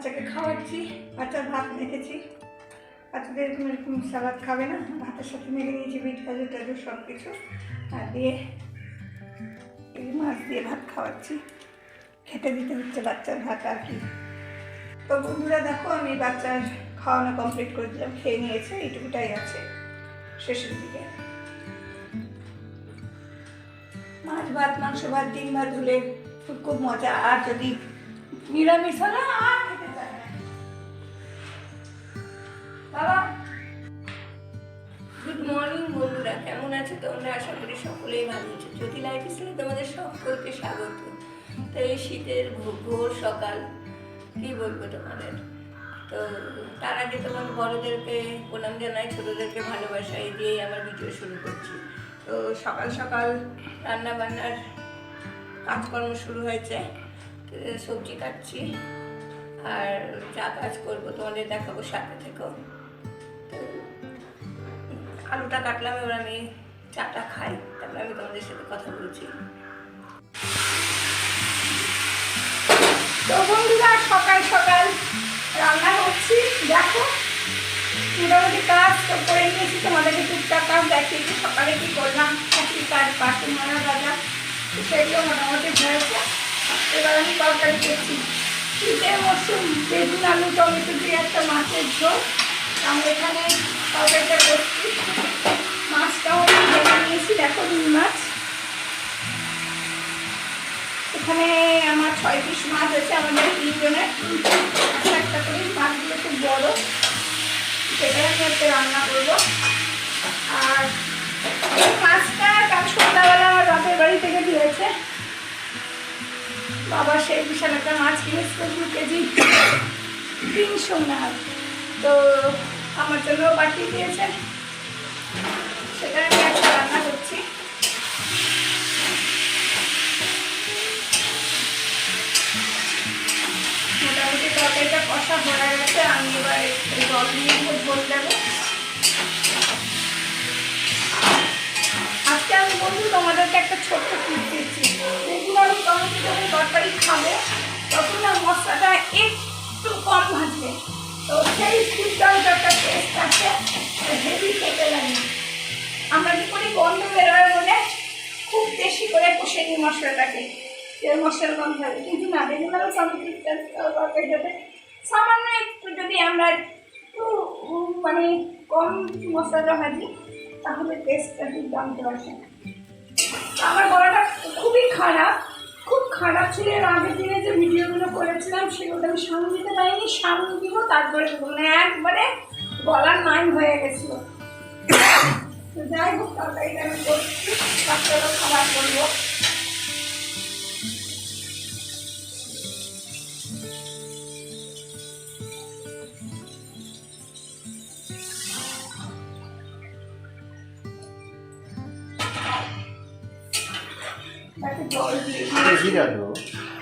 বাচ্চাকে খাওয়াচ্ছি, বাচ্চার ভাত মেখেছি। বাচ্চাদের এরকম সালাদ খাবে না, ভাতের সাথে মেখে নিয়েছি বিট গাজর টাজর সব কিছু, আর দিয়ে এই মাছ দিয়ে ভাত খাওয়াচ্ছি। খেতে দিতে হচ্ছে বাচ্চার ভাত আর কি। তো বন্ধুরা দেখো, আমি বাচ্চার খাওয়ানো কমপ্লিট করে দিলাম, খেয়ে নিয়েছে, এইটুকুটাই আছে শেষের দিকে। মাছ ভাত, মাংস ভাত, ডিম ভাত হলে খুব মজা। আর যদি নিরামিষ হলে আর খেতে চায় না। বাবা, গুড মর্নিং বন্ধুরা, কেমন আছে তোমরা? আশা করি সকলেই ভালো আছো। জ্যোতি লাইফস্টাইলে তোমাদের সকলকে স্বাগত। তো এই শীতের ভোর সকাল কি বলবো তোমাদের। তো তার আগে তোমার বড়োদেরকে প্রণাম জানাই, ছোটোদেরকে ভালোবাসা, এই দিয়েই আমার ভিডিও শুরু করছি। তো সকাল সকাল রান্না বান্নার কাজকর্ম শুরু হয়েছে। সবজি কাটছি আর যা কাজ করবো তোমাদের দেখাবো, সাথে থেকেও। তো আলুটা কাটলাম, এবার আমি চাটা খাই, তারপরে আমি তোমাদের সাথে কথা বলছি। তো বন্ধুরা, সকাল সকাল রান্না করছি, দেখো মোটামুটি কাজ তো করে নিয়েছি, তোমাদেরকে টুকটাক কাজ দেখিয়েছি। সকালে কি করলাম, একই কাজ, বাসন মাজা ভাজা, সেগুলো মোটামুটি হয়েছে। এবার আমি তরকারি করছি, শীতের মরশুম, বেগুন আলু টমেটো দিয়ে একটা মাছের ঝোল। আমি এখানে তরকারিটা করছি। মাছটাও আমি ভেজে নিয়েছি, দেখো রুই মাছ। এখানে আমার 6 পিস মাছ আছে, আমাদের 3 জনের, একটা করে। মাছগুলো খুব বড়, সেটাই আমি একটা রান্না করবো। আর এই মাছটা কাল সন্ধ্যাবেলা আমার বাপের বাড়ি থেকে দিয়েছে বাবা। সেই বিশাল একটা মাছ কিনেছিল, 2 কেজি 300 নাল। তো আমার জন্য পাঠিয়ে দিয়েছেন, সেটা আমি একটা রান্না করছি। মোটামুটি তরকারিটা কষা হয়ে গেছে, আমি এবার জল দিয়ে ঝোল দেবো। আজকে আমি বন্ধু তোমাদেরকে একটা ছোট্ট টিপ দিচ্ছি। বেগুন আলু টমেটো যখন তরকারি খাবে, তখন না মশলাটা একটু কম ভাজবে, তো সেই টিপটাও একটা টেস্ট আছে, হেভি খেতে লাগে। আমরা কি করি, গন্ধ বেরোয় বলে খুব বেশি করে কষে নিই মশলাটাকে, তেল মশলার গন্ধ হবে। কিন্তু না, বেগুন আলু টমেটো তরকারিটাতে সামান্য একটু যদি আমরা একটু মানে কম মশলাটা ভাজি, তাহলে টেস্টটা দুর্দান্ত আসে। আমার গলাটা খুবই খারাপ, খুব খারাপ ছিল। আগের দিনে যে ভিডিওগুলো করেছিলাম সেগুলো আমি সামনে দিতে পারিনি, সামনে দিব তারপরে একবারে গলার মাইন হয়ে গেছিল। তো যাই হোক, তরকারিটা আমি করছি, বাচ্চারও খাবার করবো। জল দিয়ে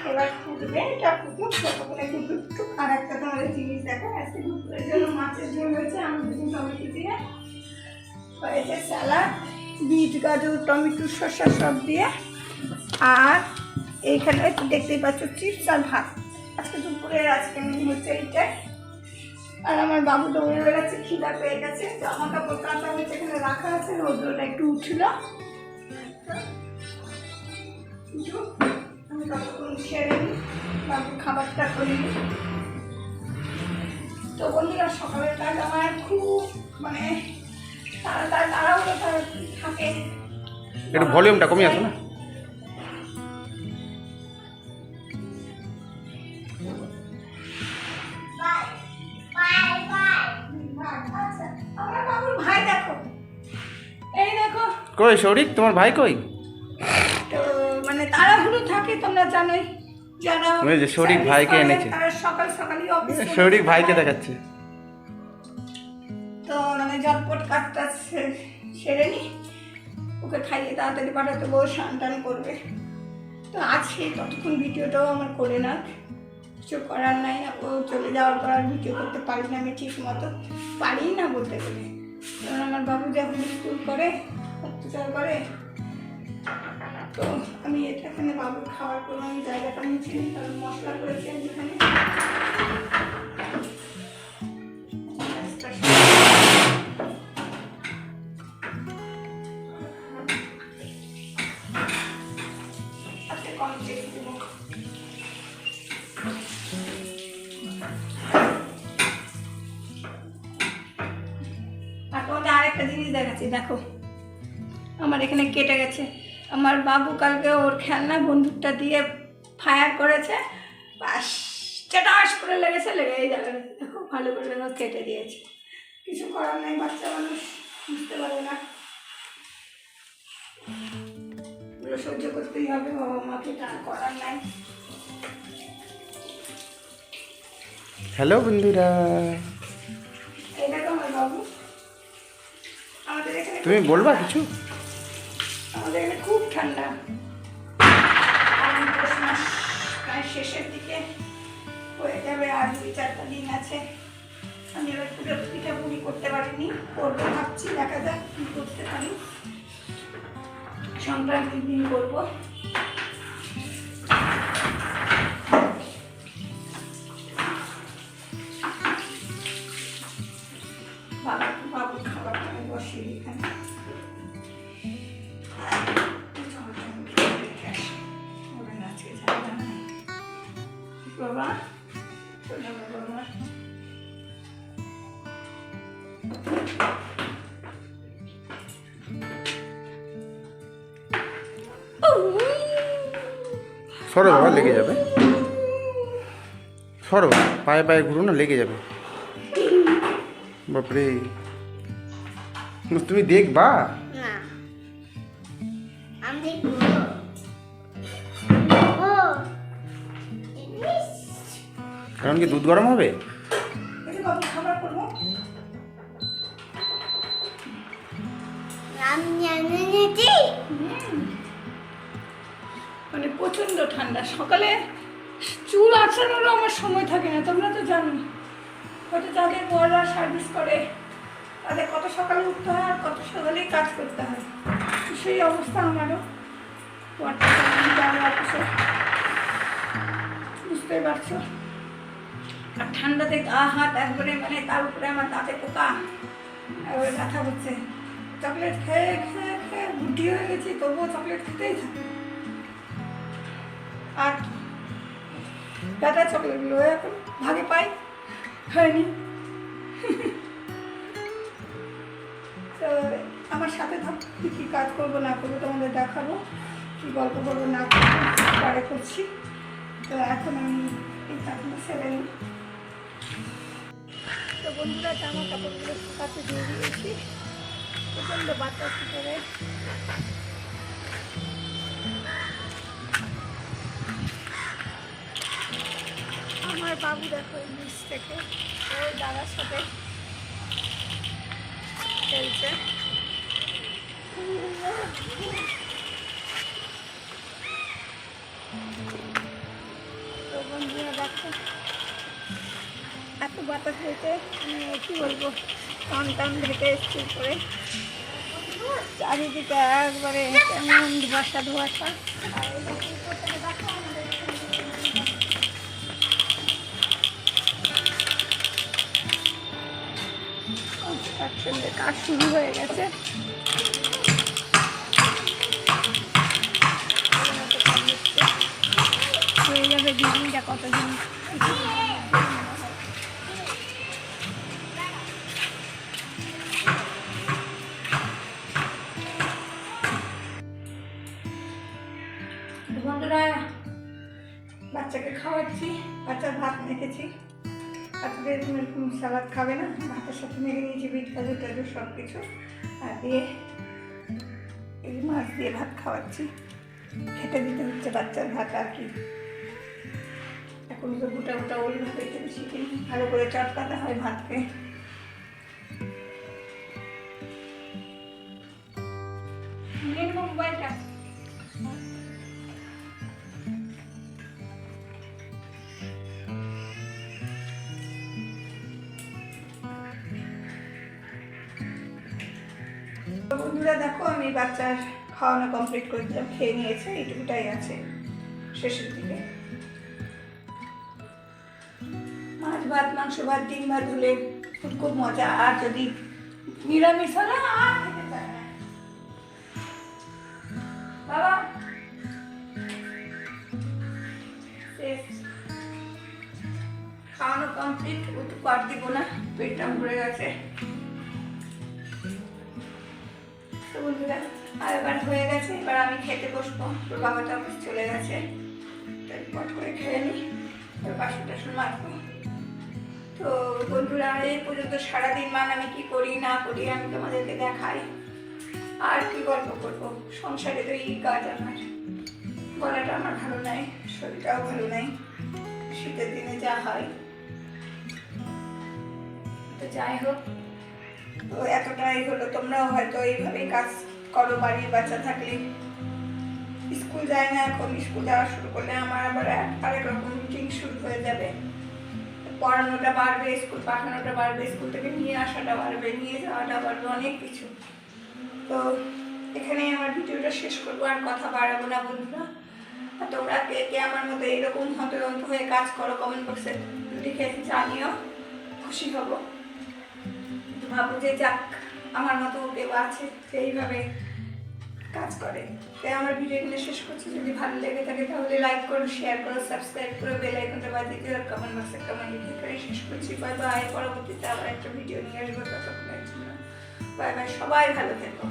এবার ফুটবে, এটা ফুটুক, ততক্ষণে ফুটুক। আর একটা তোমাদের জিনিস দেখো, আজকে দুপুরের জন্য মাছের ঝোল হয়েছে, আমি বেগুন টমেটো দিয়ে হয়েছে স্যালাড, বিট গাজর টমেটো শসা সব দিয়ে। আর এইখানে দেখতেই পাচ্ছ চিপস আর ভাত। আজকে দুপুরের আজকে মেনু হচ্ছে এইটাই। আর আমার বাবু দৌড়ে বেড়াচ্ছে, খিদা পেয়ে গেছে। জামা কাপড় কাঁচা হয়েছে, এখানে রাখা আছে, রোদ্রটা একটু উঠছিল। আমি ততক্ষণ সেরে নিই, বাবুর খাবারটা করে নিই। তো বন্ধুরা, সকালের কাজ আমার খুব মানে তাড়াহুড়ো থাকে। একটু ভলিউমটা কমে আসো না। আমার বাবুর ভাই দেখো, এই দেখো। কই শৌরিক, তোমার ভাই কই? তো মানে তাড়াহুড়ো থাকে, তোমরা জানোই। যারা ওই যে শৌরিক ভাইকে এনেছে, তারা সকাল সকালই অফিস। শৌরিক ভাইকে দেখাচ্ছে। তো মানে ঝটপট কাজটা সেরে নি, ওকে খাইয়ে তাড়াতাড়ি পাঠাতে, বউ স্নান টান করবে। তো আজকে ততক্ষণ ভিডিওটাও আমার করে না, কিছু করার নাই। ও চলে যাওয়ার পর আর ভিডিও করতে পারি না, আমি ঠিক মতো পারি না বলতে গেলে। কারণ আমার বাবু যখন স্কুল করে, অত্যাচার করে, তো আমি এখানে বাবুর খাবার করবো। আমি জায়গাটা মুছে নিই, কারণ মশলা করেছি আমি এখানে। আর তোমাদের আরেকটা জিনিস দেখাচ্ছি, দেখো আমার এখানে কেটে গেছে। আমার বাবু কালকে ওর খেলনা বন্দুকটা দিয়ে ফায়ার করেছে, বাস চেটাস করে লেগেছে, লেগেই যাবে। দেখো ভালো করে যেন কেটে দিয়েছে। কিছু করার নাই, বাচ্চা মানুষ বুঝতে পারবে না, এগুলো সহ্য করতেই হবে, বাবা মাকে টান করার নাই। হ্যালো বন্ধুরা, এটা তো আমার বাবু। আমাদের এখানে তুমি বলবা কিছু? আমাদের এখানে খুব ঠান্ডা। পৌষ মাস প্রায় শেষের দিকে হয়ে যাবে, আর 2-4টা দিন আছে। আমি এবার পুরো পিঠাপুলি করতে পারিনি, করবো ভাবছি, দেখা যাক কি করতে পারি। সংক্রান্তির দিন করবো। বাবু খাবার আমি বসিয়ে এখানে বাবা বাবা সরো বাবা, লেগে যাবে। সরো, পায়ে পায়ে ঘুরো না, লেগে যাবে। বাপরে, তুমি দেখবা? না, আমি দেখবো। ও, কারণ কি দুধ গরম হবে? বাবু খাবার করবো। আমি জানি নিয়েছি। মানে প্রচণ্ড ঠান্ডা, সকালে চুল আঁচড়ানোরও আমার সময় থাকে না, তোমরা তো জানো। হয়তো যাদের বড়রা সার্ভিস করে তাদের কত সকালে উঠতে হয় আর কত সকালেই কাজ করতে হয়, তো সেই অবস্থা আমারও। অফিসে বুঝতেই পারছো। আর ঠান্ডাতে গা হাত একবারে, মানে তার উপরে আমার দাঁতে পোকা, একবারে ব্যথা হচ্ছে। চকলেট খেয়ে খেয়ে খেয়ে বুদ্ধি হয়ে গেছি, তবুও চকলেট খেতেই থাকে। আর দাদা চকলেটগুলো এখন ভাগে পাই, হয়নি। তো আমার সাথে থাক, কী কাজ করবো না করবো তোমাদের দেখাবো, কী গল্প করবো না করবো পরে করছি। তো এখন আমি এই কাজগুলো সেরে নিই। তো বন্ধুরা, জামা কাপড়গুলো শুকাতে দিয়ে দিয়েছি, প্রচণ্ড বাতাস করে। আমার বাবু দেখো নিচ থেকে ওই দাদার সাথে খেলছে। তো বন্ধুরা দেখো, এত বাতাস হয়েছে, আমি কী বলবো, টান টান ঢেকে এসছি করে, চারিদিকে একবারে কেমন ধোয়াশা ধোয়াশা। কনস্ট্রাকশনের কাজ শুরু হয়ে গেছে। হয়ে যাবে বিল্ডিংটা কতদিন। বন্ধুরা, বাচ্চাকে খাওয়াচ্ছি, বাচ্চার ভাত মেখেছি। আজকে এরকম সালাদ খাবে না, ভাতের সাথে মেখে নিয়েছি বিট গাজর টাজর সব কিছু, আর দিয়ে এই মাছ দিয়ে ভাত খাওয়াচ্ছি। খেতে দিতে হচ্ছে বাচ্চার ভাত, আর কি। এখন তো গোটা গোটা ওইভাবে খেতে শিখিনি, ভালো করে চটকাতে হয় ভাতকে। নিয়ে নেবো মোবাইলটা। বন্ধুরা দেখো, আমি বাচ্চার খাওয়ানো কমপ্লিট করে দিলাম, খেয়ে নিয়েছে, এইটুকুটাই আছে শেষের দিকে। মাছ ভাত, মাংস ভাত, ডিম ভাত হলে খুব মজা, আর যদি নিরামিষ হলে আর খেতে চায় না। বাবা শেষ, খাওয়ানো কমপ্লিট, ওটুকু আর দিব না, পেটটা ভরে গেছে। তো বন্ধুরা আর এবার হয়ে গেছে, এবার আমি খেতে বসবো। তোর বাবাটা অফিস চলে গেছে, পট করে খেয়ে নিই, বাসন টাসন মারবো। তো বন্ধুরা এই পর্যন্ত সারাদিন আমি কি করি না করি আমি তোমাদেরকে দেখাই। আর কি গল্প করবো, সংসারে তো এই কাজ আমার। গলাটা আমার ভালো নাই, শরীরটাও ভালো নাই, শীতের দিনে যা হয়। তো যাই হোক, তো এতটাই হলো। তোমরাও হয়তো এইভাবেই কাজ করো, বাড়ির বাচ্চা থাকলে। স্কুল যায় না এখন, স্কুল যাওয়া শুরু করলে আমার আবার আরেক রকম রুটিন শুরু হয়ে যাবে। পড়ানোটা বাড়বে, স্কুল পাঠানোটা বাড়বে, স্কুল থেকে নিয়ে আসাটা বাড়বে, নিয়ে যাওয়াটা বাড়বে, অনেক কিছু। তো এখানেই আমার ভিডিওটা শেষ করবো, আর কথা বাড়াবো না বন্ধুরা। আর তোমরা কে কে আমার মতো এরকম হন্তদন্ত হয়ে কাজ করো কমেন্ট বক্সে লিখে জানিও, খুশি হব। ভাবো যে যাক আমার মতো কেউ আছে সেইভাবে কাজ করে। তাই আমার ভিডিওগুলো শেষ করছি। যদি ভালো লেগে থাকে তাহলে লাইক করো, শেয়ার করো, সাবস্ক্রাইব করো, বেল আইকনটা বাজিয়ে দিও, আর কমেন্ট বক্সে কমেন্ট লিখে করে শেষ করছি। Bye bye. পরবর্তীতে আবার একটা ভিডিও নিয়ে আসবো, ততক্ষণের জন্য বাই বাই। সবাই ভালো থেকো।